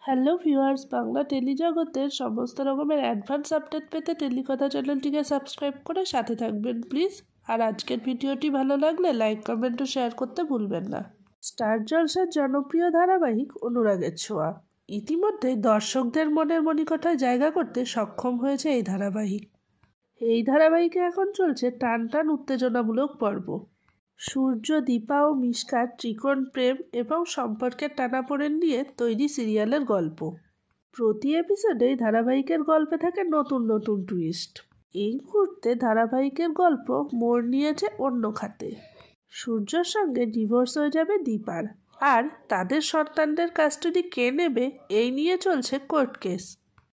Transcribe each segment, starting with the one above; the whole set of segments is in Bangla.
হ্যালো ভিউয়ার্স, বাংলা টেলিজগতের সমস্ত রকমের অ্যাডভান্স আপডেট পেতে টেলিকথা চ্যানেলটিকে সাবস্ক্রাইব করে সাথে থাকবেন প্লিজ। আর আজকের ভিডিওটি ভালো লাগলে লাইক, কমেন্ট ও শেয়ার করতে ভুলবেন না। স্টার জলসার জনপ্রিয় ধারাবাহিক অনুরাগের ছোঁয়া ইতিমধ্যেই দর্শকদের মনের মণিকোঠায় জায়গা করতে সক্ষম হয়েছে এই ধারাবাহিকে এখন চলছে টান টান উত্তেজনামূলক পর্ব। সূর্য, দীপা ও মিশকার ত্রিকোণ প্রেম এবং সম্পর্কের টানাপোড়েন নিয়ে তৈরি সিরিয়ালের গল্প। প্রতি এপিসোডেই ধারাবাহিকের গল্পে থাকে নতুন নতুন টুইস্ট। এই মুহূর্তে ধারাবাহিকের গল্প মোড় নিয়েছে অন্য খাতে। সূর্যর সঙ্গে ডিভোর্স হয়ে যাবে দীপার, আর তাদের সন্তানদের কাস্টাডি কে নেবে এই নিয়ে চলছে কোর্ট কেস।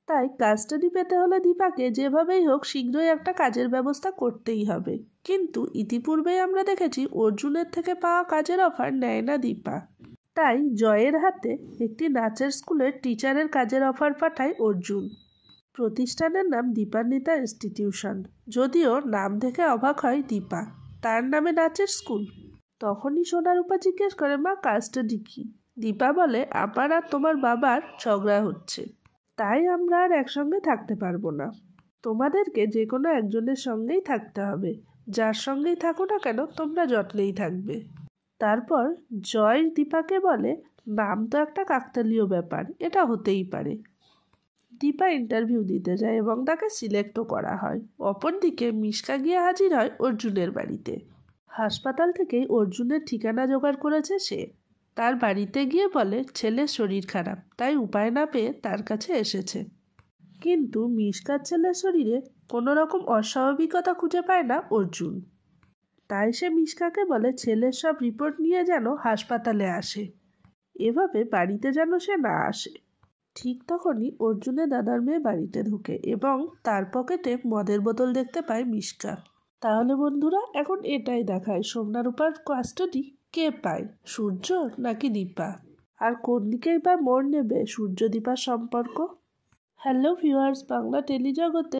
তাই কাস্টাডি পেতে হলে দীপাকে যেভাবেই হোক শীঘ্রই একটা কাজের ব্যবস্থা করতেই হবে। কিন্তু ইতিপূর্বেই আমরা দেখেছি অর্জুনের থেকে পাওয়া কাজের অফার নেয় না দীপা। তাই জয়ের হাতে একটি নাচের স্কুলের টিচারের কাজের অফার পাঠায় অর্জুন। প্রতিষ্ঠানের নাম দীপান্বিতা ইনস্টিটিউশন। যদিও নাম দেখে অবাক হয় দীপা, তার নামে নাচের স্কুল। তখনই সোনারূপা জিজ্ঞেস করে, মা কাস্টাডি কি? দীপা বলে, আমার আর তোমার বাবার ঝগড়া হচ্ছে, তাই আমরা আর একসঙ্গে থাকতে পারবো না। তোমাদেরকে যে কোনো একজনের সঙ্গেই থাকতে হবে, যার সঙ্গেই থাকো না কেন তোমরা যত্নেই থাকবে। তারপর জয় দীপাকে বলে, নাম তো একটা কাকতালীয় ব্যাপার, এটা হতেই পারে। দীপা ইন্টারভিউ দিতে যায় এবং তাকে সিলেক্টও করা হয়। অপরদিকে মিশকা গিয়ে হাজির হয় অর্জুনের বাড়িতে। হাসপাতাল থেকেই অর্জুনের ঠিকানা জোগাড় করেছে সে। তার বাড়িতে গিয়ে বলে ছেলের শরীর খারাপ, তাই উপায় না পেয়ে তার কাছে এসেছে। কিন্তু মিশকার ছেলের শরীরে কোনো রকম অস্বাভাবিকতা খুঁজে পায় না অর্জুন। তাই সে মিশকাকে বলে ছেলের সব রিপোর্ট নিয়ে যেন হাসপাতালে আসে, এভাবে বাড়িতে যেন সে না আসে। ঠিক তখনই অর্জুনের দাদার মেয়ে বাড়িতে ঢুকে এবং তার পকেটে মদের বোতল দেখতে পায় মিশকা। তাহলে বন্ধুরা, এখন এটাই দেখায় সোনারূপার কাস্টাডি কে পায়, সূর্য নাকি দীপা? আর কোন দিকেই বা মোড় নেবে সূর্য দীপার সম্পর্ক? Hello viewers, Bangla টেলিজগতে